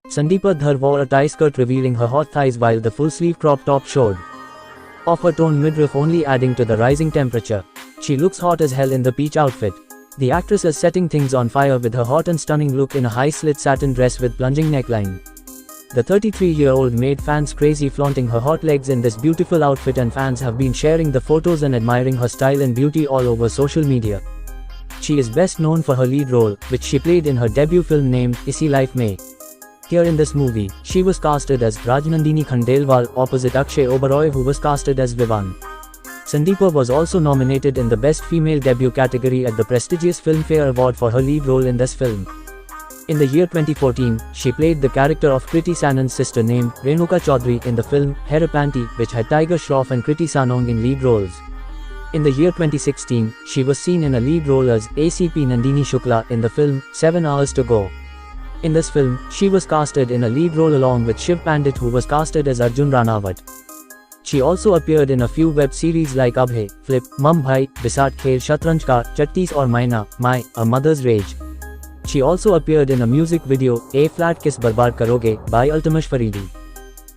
Sandeepa Dhar wore a tie skirt revealing her hot thighs while the full-sleeve crop top showed off her toned midriff, only adding to the rising temperature. She looks hot as hell in the peach outfit. The actress is setting things on fire with her hot and stunning look in a high-slit satin dress with plunging neckline. The 33-year-old made fans crazy, flaunting her hot legs in this beautiful outfit, and fans have been sharing the photos and admiring her style and beauty all over social media. She is best known for her lead role, which she played in her debut film named Isi Life Mein. Here in this movie, she was casted as Rajnandini Khandelwal opposite Akshay Oberoi, who was casted as Vivan. Sandeepa was also nominated in the Best Female Debut category at the prestigious Filmfare Award for her lead role in this film. In the year 2014, she played the character of Kriti Sanon's sister named Renuka Chaudhary in the film Hera Panti, which had Tiger Shroff and Kriti Sanon in lead roles. In the year 2016, she was seen in a lead role as ACP Nandini Shukla in the film 7 Hours to Go. In this film, she was casted in a lead role along with Shiv Pandit, who was casted as Arjun Ranawat. She also appeared in a few web series like Abhay, Flip, Mum Bhai, Bisat Khel Shatranj Ka, Chattis Aur Maina, My, A Mother's Rage. She also appeared in a music video, A Flat Kiss Barbaad Karoge, by Altamash Faridi.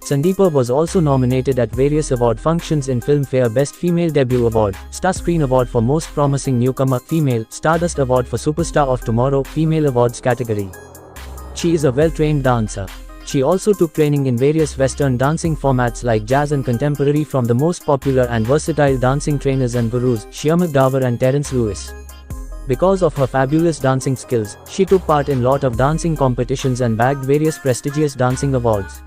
Sandeepa was also nominated at various award functions in Filmfare Best Female Debut Award, Star Screen Award for Most Promising Newcomer Female, Stardust Award for Superstar of Tomorrow Female Awards category. She is a well-trained dancer. She also took training in various Western dancing formats like jazz and contemporary from the most popular and versatile dancing trainers and gurus, Shyam Davar and Terence Lewis. Because of her fabulous dancing skills, she took part in lot of dancing competitions and bagged various prestigious dancing awards.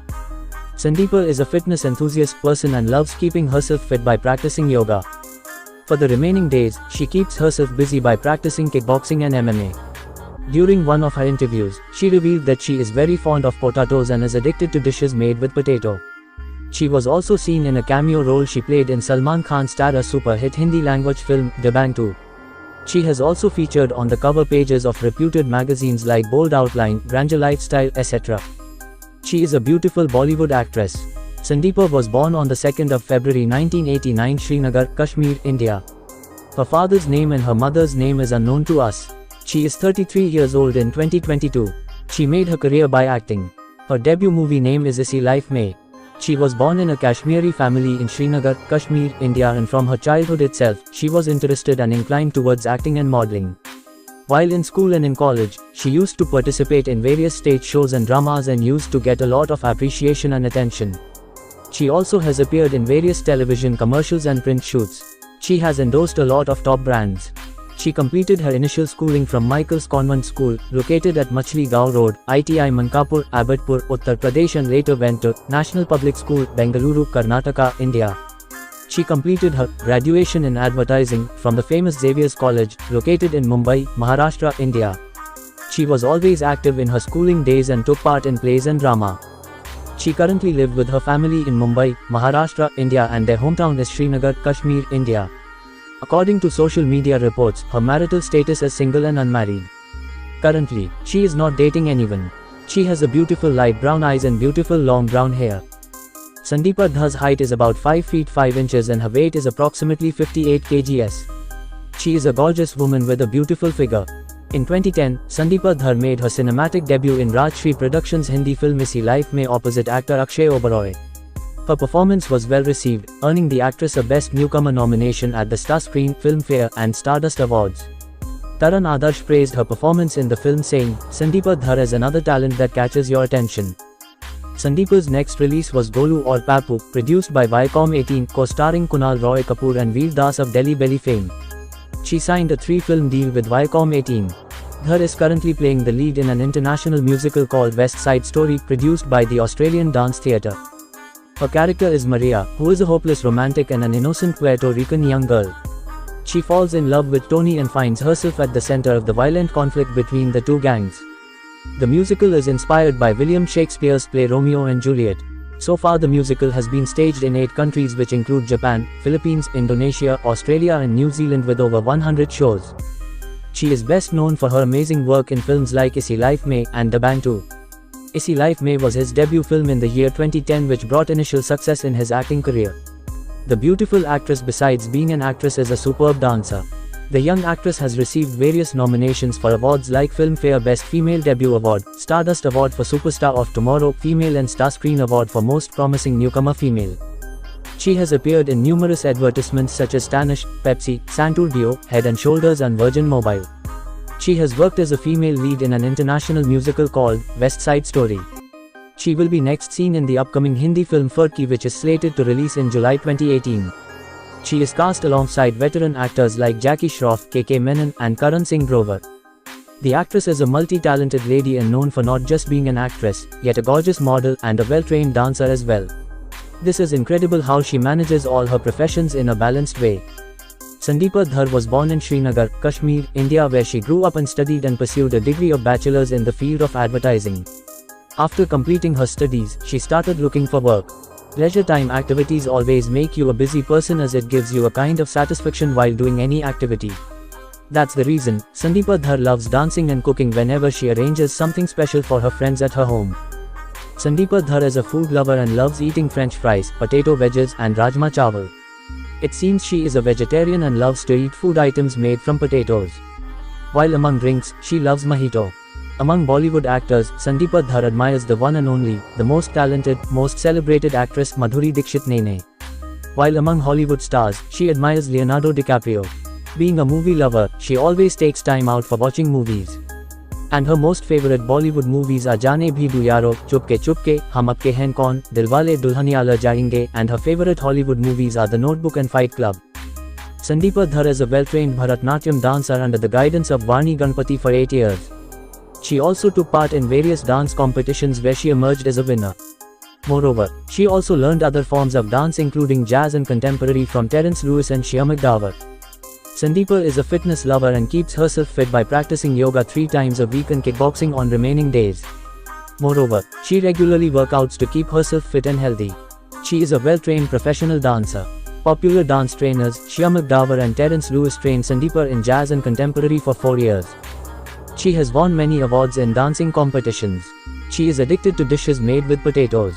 Sandeepa is a fitness enthusiast person and loves keeping herself fit by practicing yoga. For the remaining days, she keeps herself busy by practicing kickboxing and MMA. During one of her interviews, she revealed that she is very fond of potatoes and is addicted to dishes made with potato. She was also seen in a cameo role she played in Salman Khan's Tara super hit Hindi language film Dabangg 2. She has also featured on the cover pages of reputed magazines like Bold Outline, Grandeur Lifestyle, etc. She is a beautiful Bollywood actress. Sandeepa was born on the 2nd of February 1989, Srinagar, Kashmir, India. Her father's name and her mother's name is unknown to us. She is 33 years old in 2022. She made her career by acting. Her debut movie name is Isi Life Mein. She was born in a Kashmiri family in Srinagar, Kashmir, India, and from her childhood itself, she was interested and inclined towards acting and modeling. While in school and in college, she used to participate in various stage shows and dramas and used to get a lot of appreciation and attention. She also has appeared in various television commercials and print shoots. She has endorsed a lot of top brands. She completed her initial schooling from Michael's Convent School, located at Machli Gaon Road, ITI Mankapur, Abbotsford, Uttar Pradesh, and later went to National Public School, Bengaluru, Karnataka, India. She completed her graduation in advertising from the famous Xavier's College, located in Mumbai, Maharashtra, India. She was always active in her schooling days and took part in plays and drama. She currently lives with her family in Mumbai, Maharashtra, India, and their hometown is Srinagar, Kashmir, India. According to social media reports, her marital status is single and unmarried. Currently, she is not dating anyone. She has a beautiful light brown eyes and beautiful long brown hair. Sandeepa Dhar's height is about 5 feet 5 inches and her weight is approximately 58 kgs. She is a gorgeous woman with a beautiful figure. In 2010, Sandeepa Dhar made her cinematic debut in Rajshri Productions' Hindi film Isi Life Mein opposite actor Akshay Oberoi. Her performance was well received, earning the actress a Best Newcomer nomination at the Star Screen, Filmfare, and Stardust Awards. Taran Adarsh praised her performance in the film, saying, "Sandeepa Dhar is another talent that catches your attention." Sandeepa's next release was Golu Aur Papu, produced by Viacom 18, co-starring Kunal Roy Kapoor and Veer Das of Delhi Belly fame. She signed a 3-film deal with Viacom 18. Dhar is currently playing the lead in an international musical called West Side Story, produced by the Australian Dance Theatre. Her character is Maria, who is a hopeless romantic and an innocent Puerto Rican young girl. She falls in love with Tony and finds herself at the center of the violent conflict between the two gangs. The musical is inspired by William Shakespeare's play Romeo and Juliet. So far the musical has been staged in 8 countries which include Japan, Philippines, Indonesia, Australia and New Zealand with over 100 shows. She is best known for her amazing work in films like Isi Life Mein and Dabangg 2. Isi Life Mein was his debut film in the year 2010 which brought initial success in his acting career. The beautiful actress, besides being an actress, is a superb dancer. The young actress has received various nominations for awards like Filmfare Best Female Debut Award, Stardust Award for Superstar of Tomorrow Female and Starscreen Award for Most Promising Newcomer Female. She has appeared in numerous advertisements such as Stanish, Pepsi, Santoor Dio, Head & Shoulders and Virgin Mobile. She has worked as a female lead in an international musical called West Side Story. She will be next seen in the upcoming Hindi film Furky, which is slated to release in July 2018. She is cast alongside veteran actors like Jackie Shroff, KK Menon, and Karan Singh Grover. The actress is a multi-talented lady and known for not just being an actress, yet a gorgeous model and a well-trained dancer as well. This is incredible how she manages all her professions in a balanced way. Sandeepa Dhar was born in Srinagar, Kashmir, India, where she grew up and studied and pursued a degree of bachelor's in the field of advertising. After completing her studies, she started looking for work. Leisure time activities always make you a busy person, as it gives you a kind of satisfaction while doing any activity. That's the reason Sandeepa Dhar loves dancing and cooking whenever she arranges something special for her friends at her home. Sandeepa Dhar is a food lover and loves eating French fries, potato wedges and rajma chawal. It seems she is a vegetarian and loves to eat food items made from potatoes. While among drinks, she loves mojito. Among Bollywood actors, Sandeepa Dhar admires the one and only, the most talented, most celebrated actress Madhuri Dixit Nene. While among Hollywood stars, she admires Leonardo DiCaprio. Being a movie lover, she always takes time out for watching movies. And her most favorite Bollywood movies are Jaane Bhi Do Yaro, Chupke Chupke, Hum Aapke Hain Kaun, Dilwale Dulhaniya Le Jayenge, and her favorite Hollywood movies are The Notebook and Fight Club. Sandeepa Dhar is a well-trained Bharatnatyam dancer under the guidance of Varni Ganpati for 8 years. She also took part in various dance competitions where she emerged as a winner. Moreover, she also learned other forms of dance including jazz and contemporary from Terence Lewis and Shia McDowell. Sandeepa is a fitness lover and keeps herself fit by practicing yoga 3 times a week and kickboxing on remaining days. Moreover, she regularly workouts to keep herself fit and healthy. She is a well-trained professional dancer. Popular dance trainers Shia McDowell and Terence Lewis trained Sandeepa in jazz and contemporary for 4 years. She has won many awards in dancing competitions. She is addicted to dishes made with potatoes.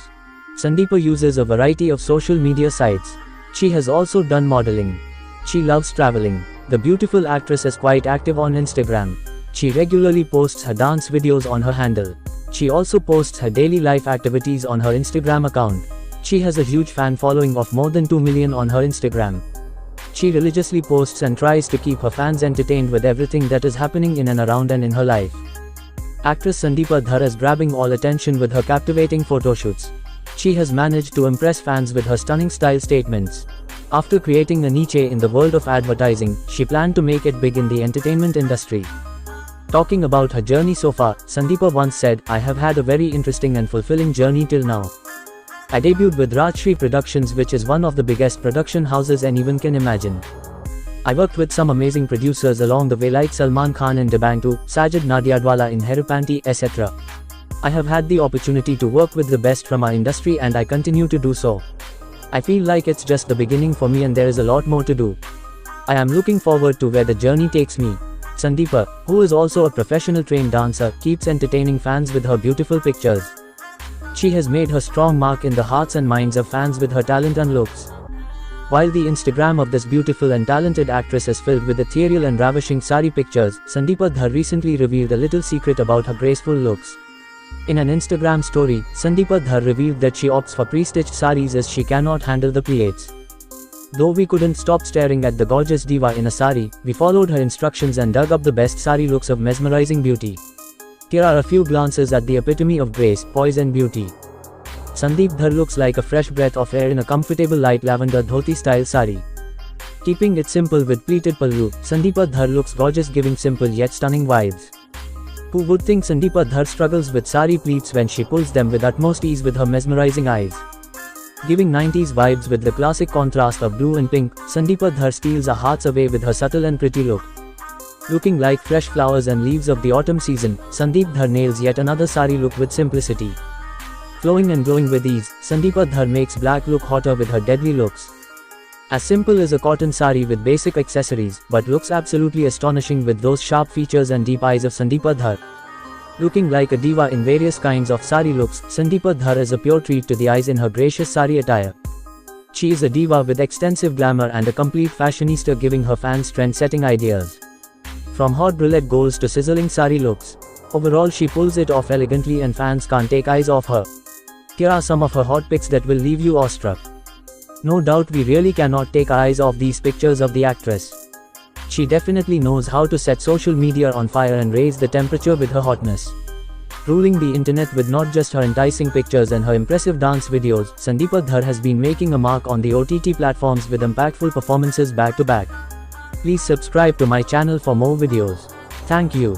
Sandeepa uses a variety of social media sites. She has also done modeling. She loves traveling. The beautiful actress is quite active on Instagram. She regularly posts her dance videos on her handle. She also posts her daily life activities on her Instagram account. She has a huge fan following of more than 2 million on her Instagram. She religiously posts and tries to keep her fans entertained with everything that is happening in and around and in her life. Actress Sandeepa Dhar is grabbing all attention with her captivating photoshoots. She has managed to impress fans with her stunning style statements. After creating a niche in the world of advertising, she planned to make it big in the entertainment industry. Talking about her journey so far, Sandeepa once said, "I have had a very interesting and fulfilling journey till now. I debuted with Rajshri Productions, which is one of the biggest production houses anyone can imagine. I worked with some amazing producers along the way like Salman Khan in Debantu, Sajid Nadiadwala in Herupanti, etc. I have had the opportunity to work with the best from our industry and I continue to do so. I feel like it's just the beginning for me and there is a lot more to do. I am looking forward to where the journey takes me." Sandeepa, who is also a professional trained dancer, keeps entertaining fans with her beautiful pictures. She has made her strong mark in the hearts and minds of fans with her talent and looks. While the Instagram of this beautiful and talented actress is filled with ethereal and ravishing sari pictures, Sandeepa Dhar recently revealed a little secret about her graceful looks. In an Instagram story, Sandeepa Dhar revealed that she opts for pre-stitched saris as she cannot handle the pleats. Though we couldn't stop staring at the gorgeous diva in a sari, we followed her instructions and dug up the best sari looks of mesmerizing beauty. Here are a few glances at the epitome of grace, poise and beauty. Sandeep Dhar looks like a fresh breath of air in a comfortable light lavender dhoti style sari. Keeping it simple with pleated pallu, Sandeepa Dhar looks gorgeous, giving simple yet stunning vibes. Who would think Sandeepa Dhar struggles with sari pleats when she pulls them with utmost ease with her mesmerizing eyes. Giving 90s vibes with the classic contrast of blue and pink, Sandeepa Dhar steals our hearts away with her subtle and pretty look. Looking like fresh flowers and leaves of the autumn season, Sandeep Dhar nails yet another sari look with simplicity. Flowing and glowing with ease, Sandeepa Dhar makes black look hotter with her deadly looks. As simple as a cotton sari with basic accessories, but looks absolutely astonishing with those sharp features and deep eyes of Sandeepa Dhar. Looking like a diva in various kinds of sari looks, Sandeepa Dhar is a pure treat to the eyes in her gracious sari attire. She is a diva with extensive glamour and a complete fashionista, giving her fans trend-setting ideas. From hot brunette goals to sizzling sari looks, overall she pulls it off elegantly and fans can't take eyes off her. Here are some of her hot pics that will leave you awestruck. No doubt we really cannot take our eyes off these pictures of the actress. She definitely knows how to set social media on fire and raise the temperature with her hotness. Ruling the internet with not just her enticing pictures and her impressive dance videos, Sandeepa Dhar has been making a mark on the OTT platforms with impactful performances back to back. Please subscribe to my channel for more videos. Thank you.